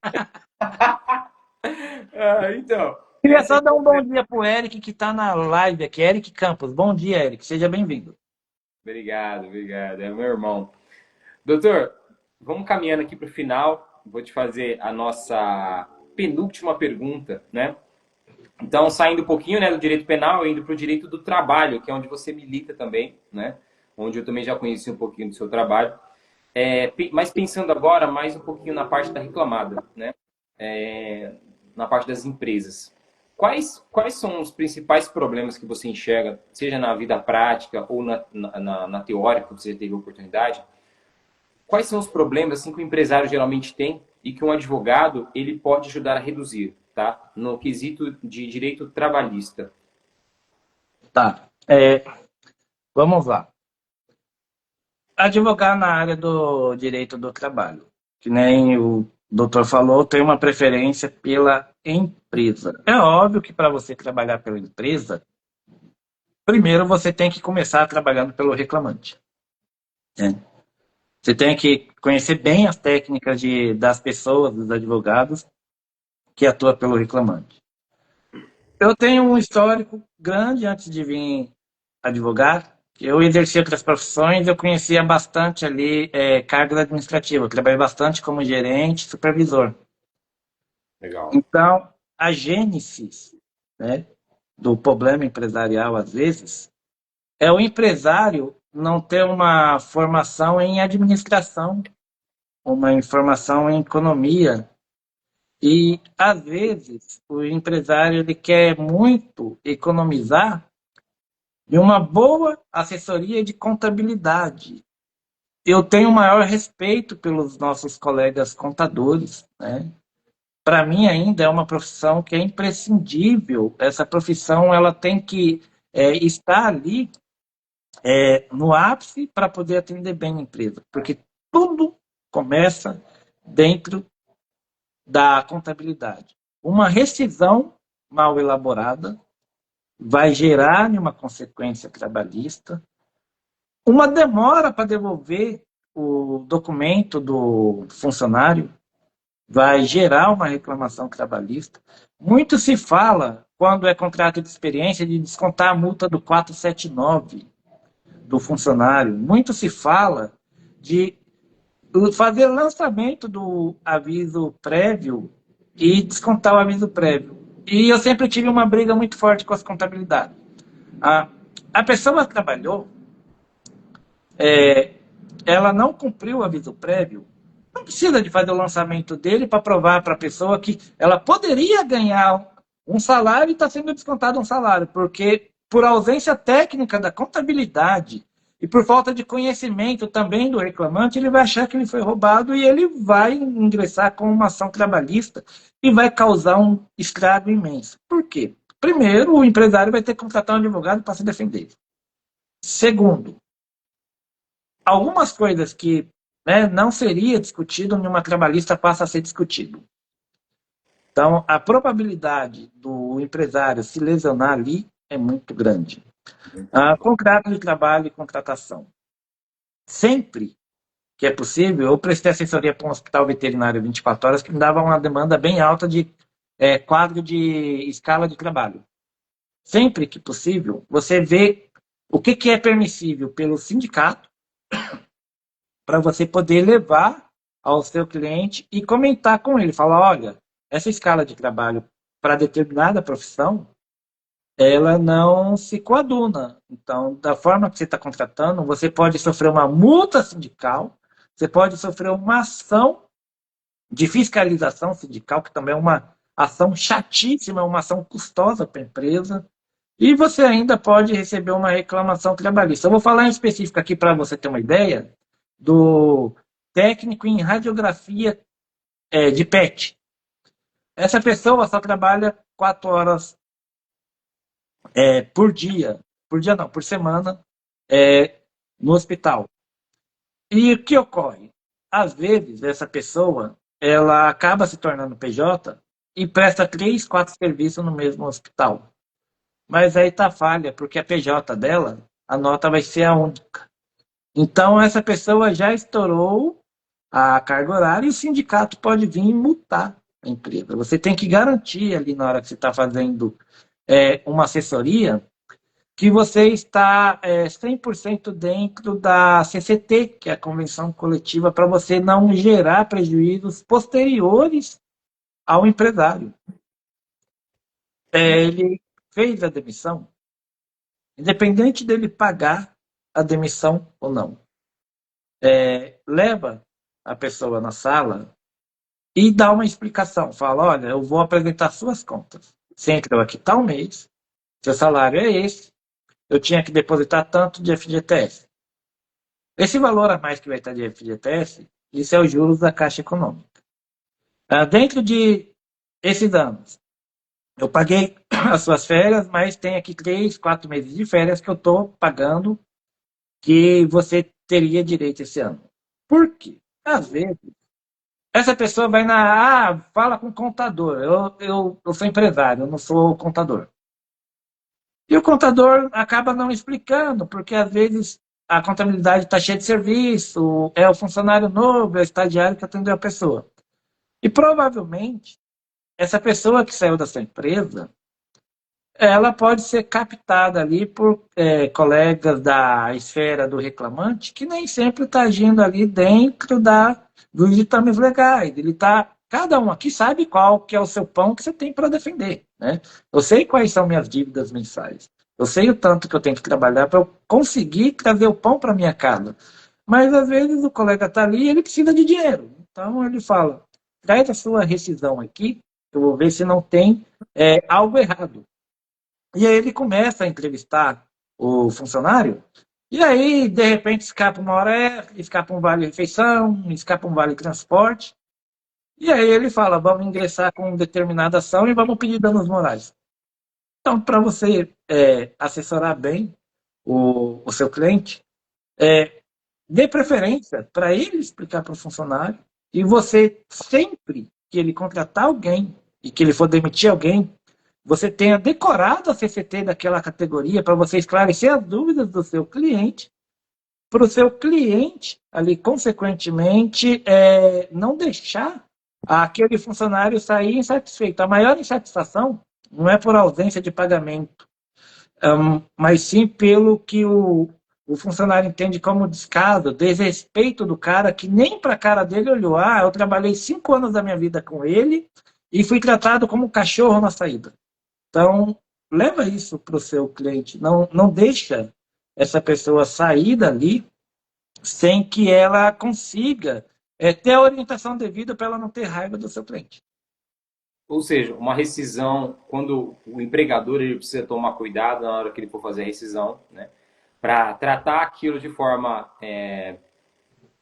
Então, Queria essa é só a dar um bom importância. dia pro Eric, que está na live aqui. Eric Campos. Bom dia, Eric. Seja bem-vindo. Obrigado, obrigado. É o meu irmão. Doutor, vamos caminhando aqui para o final. Vou te fazer a nossa penúltima pergunta, né? Então, saindo um pouquinho, né, do direito penal, indo para o direito do trabalho, que é onde você milita também, né? Onde eu também já conheci um pouquinho do seu trabalho. Mas pensando agora mais um pouquinho na parte da reclamada, né? Na parte das empresas. Quais são os principais problemas que você enxerga, seja na vida prática ou na teórica, que você já teve oportunidade? Quais são os problemas assim, que o empresário geralmente tem e que um advogado ele pode ajudar a reduzir, tá? No quesito de direito trabalhista. Tá. Vamos lá. Advogar na área do direito do trabalho. Que nem o doutor falou, tem uma preferência pela empresa. É óbvio que para você trabalhar pela empresa, primeiro você tem que começar trabalhando pelo reclamante. Né? Você tem que conhecer bem as técnicas das pessoas, dos advogados, que atuam pelo reclamante. Eu tenho um histórico grande antes de vir advogar. Eu exerci outras profissões, eu conhecia bastante ali carga administrativa. Eu trabalhei bastante como gerente, supervisor. Legal. Então, a gênese, né, do problema empresarial, às vezes, é o empresário não ter uma formação em administração, uma informação em economia. E, às vezes, o empresário ele quer muito economizar em uma boa assessoria de contabilidade. Eu tenho o maior respeito pelos nossos colegas contadores, né? Para mim ainda é uma profissão que é imprescindível. Essa profissão ela tem que estar ali no ápice para poder atender bem a empresa, porque tudo começa dentro da contabilidade. Uma rescisão mal elaborada vai gerar uma consequência trabalhista, uma demora para devolver o documento do funcionário vai gerar uma reclamação trabalhista. Muito se fala, quando é contrato de experiência, de descontar a multa do 479 do funcionário. Muito se fala de fazer lançamento do aviso prévio e descontar o aviso prévio. E eu sempre tive uma briga muito forte com as contabilidades. A pessoa que trabalhou, ela não cumpriu o aviso prévio, não precisa de fazer o lançamento dele para provar para a pessoa que ela poderia ganhar um salário e está sendo descontado um salário, porque por ausência técnica da contabilidade e por falta de conhecimento também do reclamante, ele vai achar que ele foi roubado e ele vai ingressar com uma ação trabalhista e vai causar um estrago imenso. Por quê? Primeiro, o empresário vai ter que contratar um advogado para se defender. Segundo, algumas coisas que não seria discutido numa trabalhista passa a ser discutido. Então, a probabilidade do empresário se lesionar ali é muito grande. Contrato de trabalho e contratação. Sempre que é possível, eu prestei assessoria para um hospital veterinário 24 horas que me dava uma demanda bem alta de quadro de escala de trabalho. Sempre que possível, você vê o que é permissível pelo sindicato para você poder levar ao seu cliente e comentar com ele. Falar, olha, essa escala de trabalho para determinada profissão, ela não se coaduna. Então, da forma que você está contratando, você pode sofrer uma multa sindical, você pode sofrer uma ação de fiscalização sindical, que também é uma ação chatíssima, uma ação custosa para a empresa, e você ainda pode receber uma reclamação trabalhista. Eu vou falar em específico aqui para você ter uma ideia do técnico em radiografia de PET. Essa pessoa só trabalha 4 horas por dia não, por semana, no hospital. E o que ocorre? Às vezes, essa pessoa ela acaba se tornando PJ e presta 3, 4 serviços no mesmo hospital. Mas aí está a falha, porque a PJ dela, a nota vai ser a única. Então, essa pessoa já estourou a carga horária e o sindicato pode vir e multar a empresa. Você tem que garantir ali na hora que você está fazendo uma assessoria que você está 100% dentro da CCT, que é a Convenção Coletiva, para você não gerar prejuízos posteriores ao empresário. Ele fez a demissão, independente dele pagar a demissão ou não. Leva a pessoa na sala e dá uma explicação. Fala, olha, eu vou apresentar suas contas. Você entrou aqui tal mês, seu salário é esse, eu tinha que depositar tanto de FGTS. Esse valor a mais que vai estar de FGTS, isso é os juros da Caixa Econômica. Dentro de esses anos, eu paguei as suas férias, mas tem aqui 3, 4 meses de férias que eu estou pagando que você teria direito esse ano. Por quê? Às vezes, essa pessoa vai fala com o contador. Eu sou empresário, eu não sou contador. E o contador acaba não explicando, porque às vezes a contabilidade está cheia de serviço, é o funcionário novo, é o estagiário que atendeu a pessoa. E provavelmente, essa pessoa que saiu dessa empresa, ela pode ser captada ali por colegas da esfera do reclamante, que nem sempre está agindo ali dentro dos ditames legais. Cada um aqui sabe qual que é o seu pão que você tem para defender. Né? Eu sei quais são minhas dívidas mensais. Eu sei o tanto que eu tenho que trabalhar para eu conseguir trazer o pão para minha casa. Mas às vezes o colega está ali e ele precisa de dinheiro. Então ele fala: traz a sua rescisão aqui, eu vou ver se não tem algo errado. E aí ele começa a entrevistar o funcionário, e aí, de repente, escapa uma hora extra, escapa um vale-refeição, escapa um vale-transporte, e aí ele fala: vamos ingressar com determinada ação e vamos pedir danos morais. Então, para você assessorar bem o seu cliente, dê preferência para ele explicar para o funcionário, e você, sempre que ele contratar alguém e que ele for demitir alguém, você tenha decorado a CCT daquela categoria para você esclarecer as dúvidas do seu cliente, para o seu cliente, ali, consequentemente, não deixar aquele funcionário sair insatisfeito. A maior insatisfação não é por ausência de pagamento, mas sim pelo que o funcionário entende como descaso, desrespeito do cara, que nem para a cara dele olhou. Ah, eu trabalhei 5 anos da minha vida com ele e fui tratado como um cachorro na saída. Então, leva isso para o seu cliente. Não deixa essa pessoa sair dali sem que ela consiga ter a orientação devida para ela não ter raiva do seu cliente. Ou seja, uma rescisão, quando o empregador ele precisa tomar cuidado na hora que ele for fazer a rescisão, né, para tratar aquilo de forma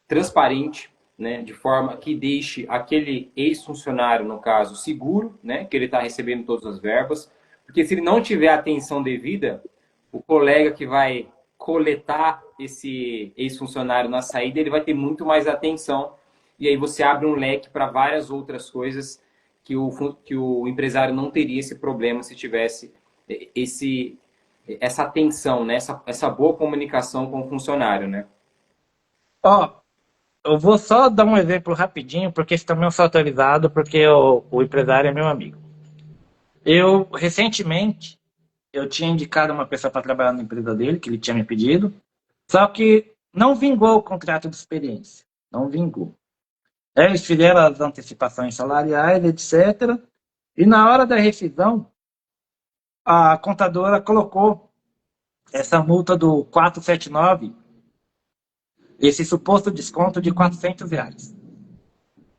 transparente, né, de forma que deixe aquele ex-funcionário, no caso, seguro, né, que ele está recebendo todas as verbas, porque se ele não tiver a atenção devida, o colega que vai coletar esse ex-funcionário na saída, ele vai ter muito mais atenção, e aí você abre um leque para várias outras coisas que o empresário não teria esse problema se tivesse essa atenção, né, essa boa comunicação com o funcionário, né? Ó, eu vou só dar um exemplo rapidinho, porque esse também é um atualizado, porque o empresário é meu amigo. Eu, recentemente, eu tinha indicado uma pessoa para trabalhar na empresa dele, que ele tinha me pedido, só que não vingou o contrato de experiência. Não vingou. Eles fizeram as antecipações salariais, etc. E na hora da rescisão, a contadora colocou essa multa do 479, esse suposto desconto de R$ 400,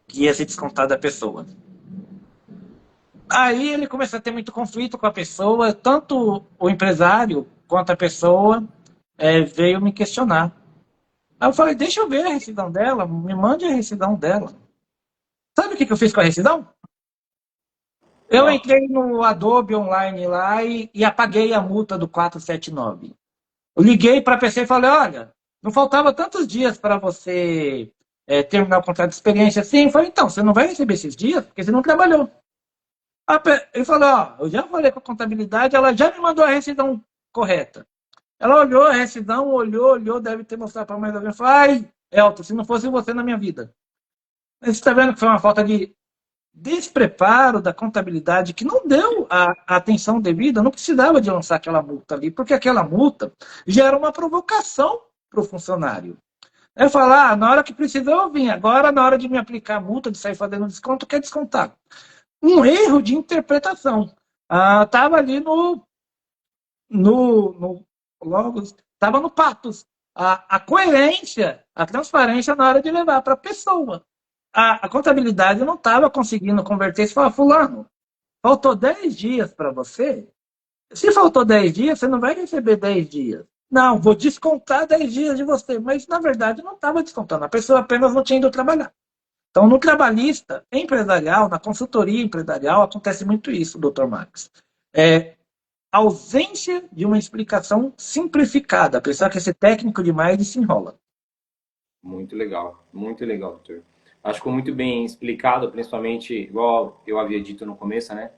que ia ser descontado da pessoa. Aí ele começou a ter muito conflito com a pessoa, tanto o empresário quanto a pessoa veio me questionar. Aí eu falei: deixa eu ver a rescisão dela, me mande a rescisão dela. Sabe o que eu fiz com a rescisão? Eu Não. entrei no Adobe Online lá e apaguei a multa do 479. Eu liguei para a PC e falei: olha, não faltava tantos dias para você terminar o contrato de experiência assim? Eu falei: então, você não vai receber esses dias porque você não trabalhou. Ele falou: ó, eu já falei com a contabilidade, ela já me mandou a rescisão correta. Ela olhou a rescisão, olhou, deve ter mostrado para mais alguém. Eu falei: ai, Elton, se não fosse você na minha vida. Você está vendo que foi uma falta de despreparo da contabilidade, que não deu a atenção devida, não precisava de lançar aquela multa ali, porque aquela multa gera uma provocação para o funcionário. Eu falar: na hora que precisou eu vim, agora na hora de me aplicar a multa, de sair fazendo desconto, quer descontar. Um erro de interpretação. Estava ali no Logos, estava no Patos. A coerência, a transparência na hora de levar para a pessoa. A contabilidade não estava conseguindo converter isso. Falar: fulano, faltou 10 dias para você? Se faltou 10 dias, você não vai receber 10 dias. Não, vou descontar 10 dias de você. Mas, na verdade, não estava descontando. A pessoa apenas não tinha ido trabalhar. Então, no trabalhista empresarial, na consultoria empresarial, acontece muito isso, doutor Max. Ausência de uma explicação simplificada. A pessoa quer ser técnico demais e se enrola. Muito legal, doutor. Acho que ficou muito bem explicado, principalmente, igual eu havia dito no começo, né?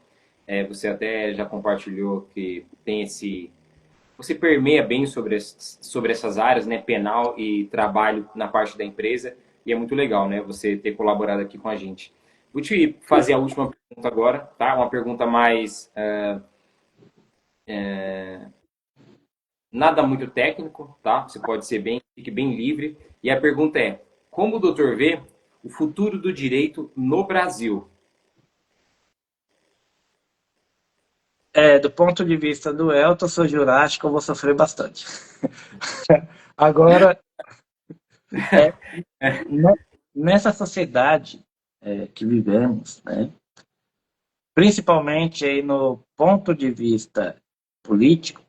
Você até já compartilhou que tem esse. Você permeia bem sobre essas áreas, né? Penal e trabalho na parte da empresa. E é muito legal, né? Você ter colaborado aqui com a gente. Vou te fazer a última pergunta agora, tá? Uma pergunta mais. Nada muito técnico, tá? Você pode ser fique bem livre. E a pergunta é: como o doutor vê o futuro do direito no Brasil? do ponto de vista do Elton, eu sou jurássico, eu vou sofrer bastante. Agora, é, ne- nessa sociedade que vivemos, né, principalmente aí no ponto de vista político,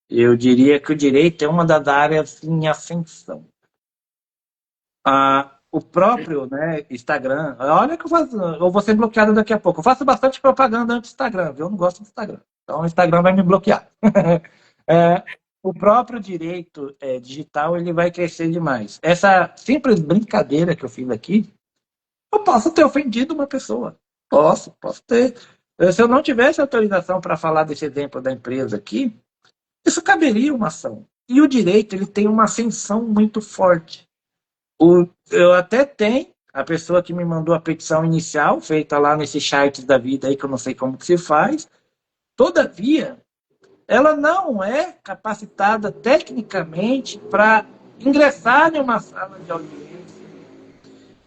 eu diria que o direito é uma das áreas em ascensão. O próprio, né, Instagram, olha que eu vou ser bloqueado daqui a pouco. Eu faço bastante propaganda anti-Instagram, viu? Eu não gosto do Instagram. Então o Instagram vai me bloquear. É, o próprio direito digital ele vai crescer demais. Essa simples brincadeira que eu fiz aqui, eu posso ter ofendido uma pessoa. Posso ter. Se eu não tivesse autorização para falar desse exemplo da empresa aqui, isso caberia uma ação. E o direito ele tem uma ascensão muito forte. Eu até tenho a pessoa que me mandou a petição inicial, feita lá nesse site da vida aí, que eu não sei como que se faz. Todavia, ela não é capacitada tecnicamente para ingressar em uma sala de audiência.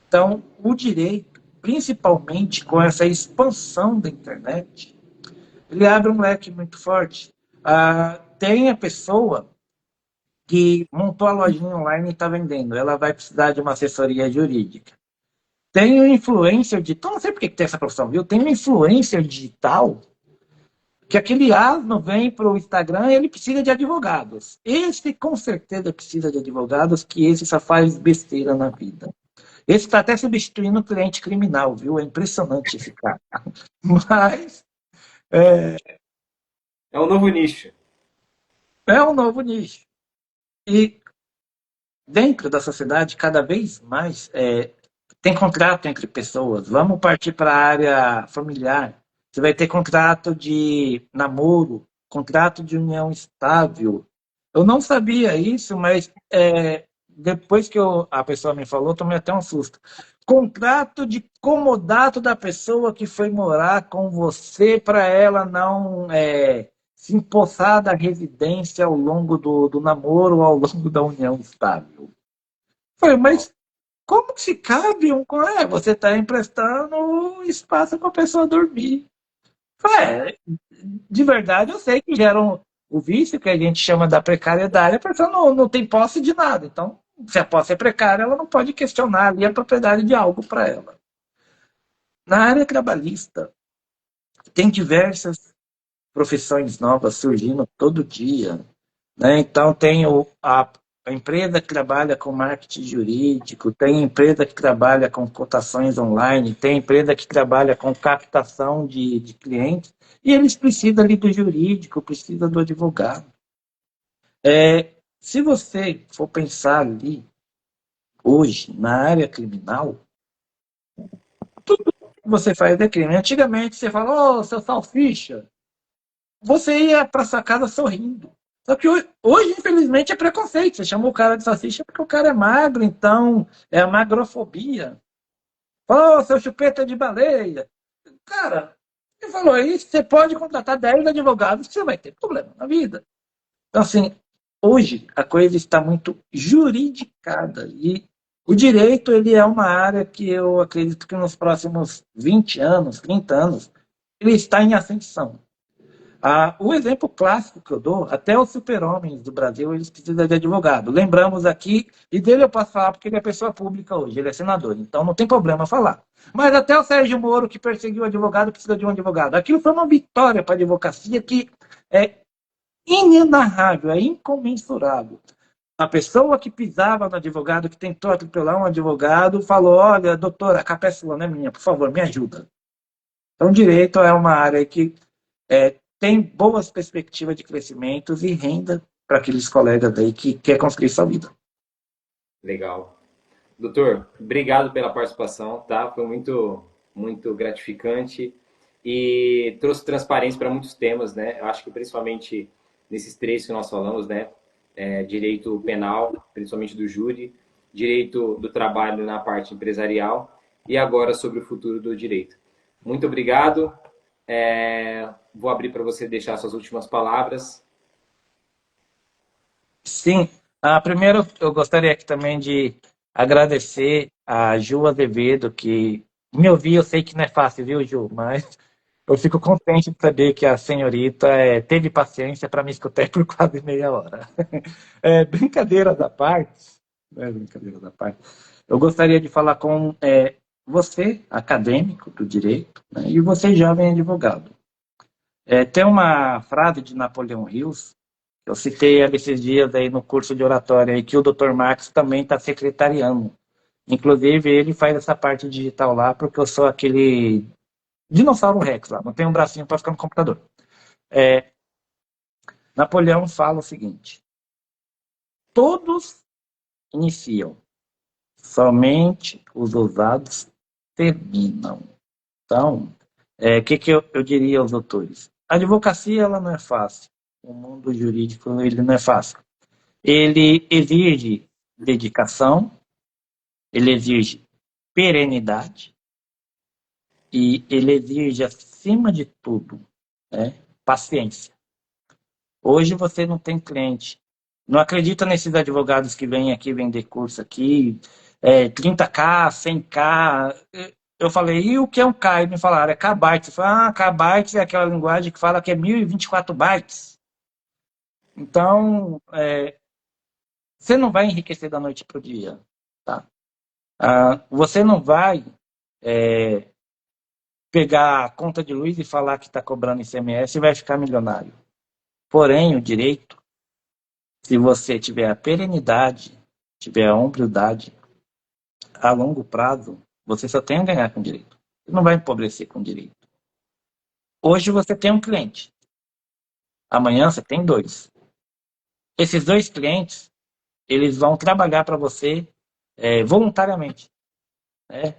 Então, o direito, principalmente com essa expansão da internet, ele abre um leque muito forte. Tem a pessoa que montou a lojinha online e está vendendo. Ela vai precisar de uma assessoria jurídica. Tem um influencer digital, não sei por que tem essa profissão, viu? Tem um influencer digital que aquele asno vem para o Instagram e ele precisa de advogados. Esse com certeza precisa de advogados, que esse só faz besteira na vida. Esse está até substituindo o cliente criminal, viu? É impressionante esse cara. Mas É um novo nicho. é um novo nicho. E dentro da sociedade, cada vez mais tem contrato entre pessoas. Vamos partir para a área familiar. Você vai ter contrato de namoro, contrato de união estável. Eu não sabia isso, mas depois que a pessoa me falou, tomei até um susto. Contrato de comodato da pessoa que foi morar com você para ela não se empossar da residência ao longo do namoro ou ao longo da união estável. Falei, mas como que se cabe um. Você está emprestando espaço para a pessoa dormir. De verdade, eu sei que geram o vício que a gente chama da precariedade, a pessoa não tem posse de nada. Então, se a posse é precária, ela não pode questionar ali a propriedade de algo para ela. Na área trabalhista, tem diversas profissões novas surgindo todo dia. Né? Então, tem a empresa que trabalha com marketing jurídico, tem empresa que trabalha com cotações online, tem empresa que trabalha com captação de clientes, e eles precisam ali do jurídico, precisam do advogado. Se você for pensar ali, hoje, na área criminal, tudo que você faz é crime. Antigamente, você fala, ô, seu salsicha, você ia para sua casa sorrindo. Só que hoje, infelizmente, é preconceito. Você chama o cara de salsicha porque o cara é magro, então é a magrofobia. Ô, seu chupeta de baleia. Cara, ele falou aí, você pode contratar 10 advogados que você vai ter problema na vida. Então, assim, hoje a coisa está muito juridicada. E o direito, ele é uma área que eu acredito que nos próximos 20 anos, 30 anos, ele está em ascensão. O exemplo clássico que eu dou, até os super-homens do Brasil, eles precisam de advogado. Lembramos aqui, e dele eu posso falar porque ele é pessoa pública hoje, ele é senador, então não tem problema falar. Mas até o Sérgio Moro, que perseguiu o advogado, precisa de um advogado. Aquilo foi uma vitória para a advocacia que é inenarrável, é incomensurável. A pessoa que pisava no advogado, que tentou atropelar um advogado, falou, olha, doutora, a capa é sua, não é minha, por favor, me ajuda. Então, direito é uma área que tem boas perspectivas de crescimento e renda para aqueles colegas aí que quer construir sua vida. Legal. Doutor, obrigado pela participação, tá? Foi muito, muito gratificante e trouxe transparência para muitos temas, né? Eu acho que principalmente nesses três que nós falamos, né? Direito penal, principalmente do júri, direito do trabalho na parte empresarial e agora sobre o futuro do direito. Muito obrigado. Vou abrir para você deixar suas últimas palavras. Sim. Primeiro, eu gostaria aqui também de agradecer a Ju Azevedo, que me ouvir, eu sei que não é fácil, viu, Ju? Mas eu fico contente de saber que a senhorita teve paciência para me escutar por quase meia hora. Brincadeiras à parte, brincadeiras à parte, eu gostaria de falar com você, acadêmico do direito, né, e você, jovem advogado. Tem uma frase de Napoleão Hill, eu citei ela esses dias aí no curso de oratória, aí, que o Dr. Marx também está secretariando. Inclusive, ele faz essa parte digital lá, porque eu sou aquele dinossauro Rex lá, não tenho um bracinho para ficar no computador. Napoleão fala o seguinte: todos iniciam, somente os ousados terminam. Então, que eu diria aos doutores? A advocacia ela não é fácil. O mundo jurídico ele não é fácil. Ele exige dedicação, ele exige perenidade e ele exige, acima de tudo, paciência. Hoje você não tem cliente. Não acredita nesses advogados que vêm aqui vender curso aqui, 30K, 100K. Eu falei, e o que é um K? E me falaram, é kbytes. Eu falei, kbytes é aquela linguagem que fala que é 1024 bytes. Então, você não vai enriquecer da noite para o dia. Tá? Você não vai pegar a conta de luz e falar que está cobrando ICMS e vai ficar milionário. Porém, o direito, se você tiver a perenidade, tiver a hombridade, a longo prazo, você só tem a ganhar com direito. Você não vai empobrecer com direito. Hoje você tem um cliente. Amanhã você tem 2. Esses 2 clientes, eles vão trabalhar para você voluntariamente.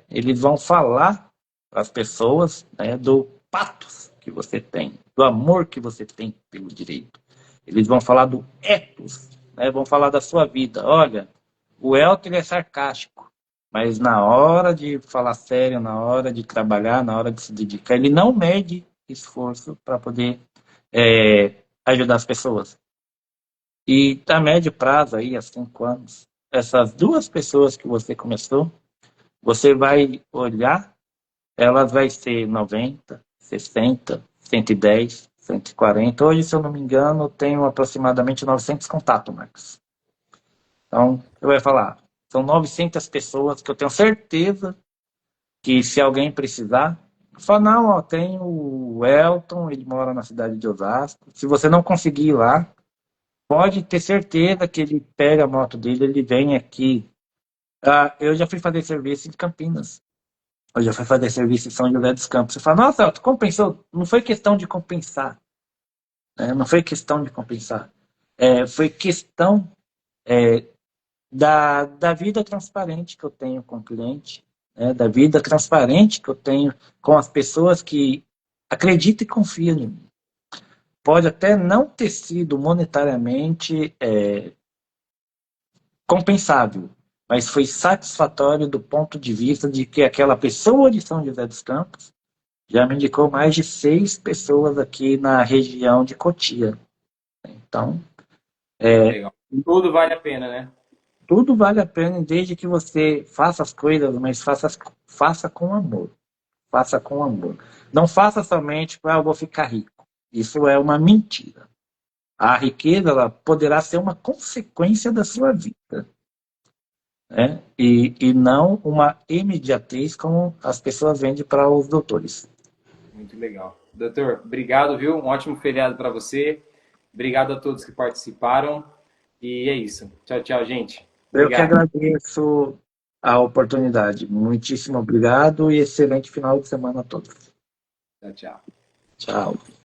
Eles vão falar para as pessoas do patos que você tem, do amor que você tem pelo direito. Eles vão falar do ethos, vão falar da sua vida. Olha, o Elton é sarcástico, mas na hora de falar sério, na hora de trabalhar, na hora de se dedicar, ele não mede esforço para poder ajudar as pessoas. E a médio prazo, aí, há 5 anos, essas 2 pessoas que você começou, você vai olhar, elas vai ser 90, 60, 110, 140. Hoje, se eu não me engano, eu tenho aproximadamente 900 contatos, Marcos. Então, você vai falar, são 900 pessoas que eu tenho certeza que se alguém precisar, fala, não, ó, tem o Elton, ele mora na cidade de Osasco. Se você não conseguir ir lá, pode ter certeza que ele pega a moto dele, ele vem aqui. Eu já fui fazer serviço em Campinas. Eu já fui fazer serviço em São José dos Campos. Você fala, nossa, Elton, compensou. Não foi questão de compensar. Não foi questão de compensar. Foi questão da vida transparente que eu tenho com o cliente, da vida transparente que eu tenho com as pessoas que acreditam e confiam em mim. Pode até não ter sido monetariamente compensável, mas foi satisfatório do ponto de vista de que aquela pessoa de São José dos Campos já me indicou mais de 6 pessoas aqui na região de Cotia. Então, Legal. Tudo vale a pena, né? tudo vale a pena desde que você faça as coisas, mas faça com amor. Faça com amor. Não faça somente para eu vou ficar rico. Isso é uma mentira. A riqueza ela poderá ser uma consequência da sua vida. E não uma imediatez como as pessoas vendem para os doutores. Muito legal. Doutor, obrigado, viu? Um ótimo feriado para você. Obrigado a todos que participaram. E é isso. Tchau, tchau, gente. Eu que Obrigado. agradeço a oportunidade. Muitíssimo obrigado e excelente final de semana a todos. Tchau, tchau. Tchau.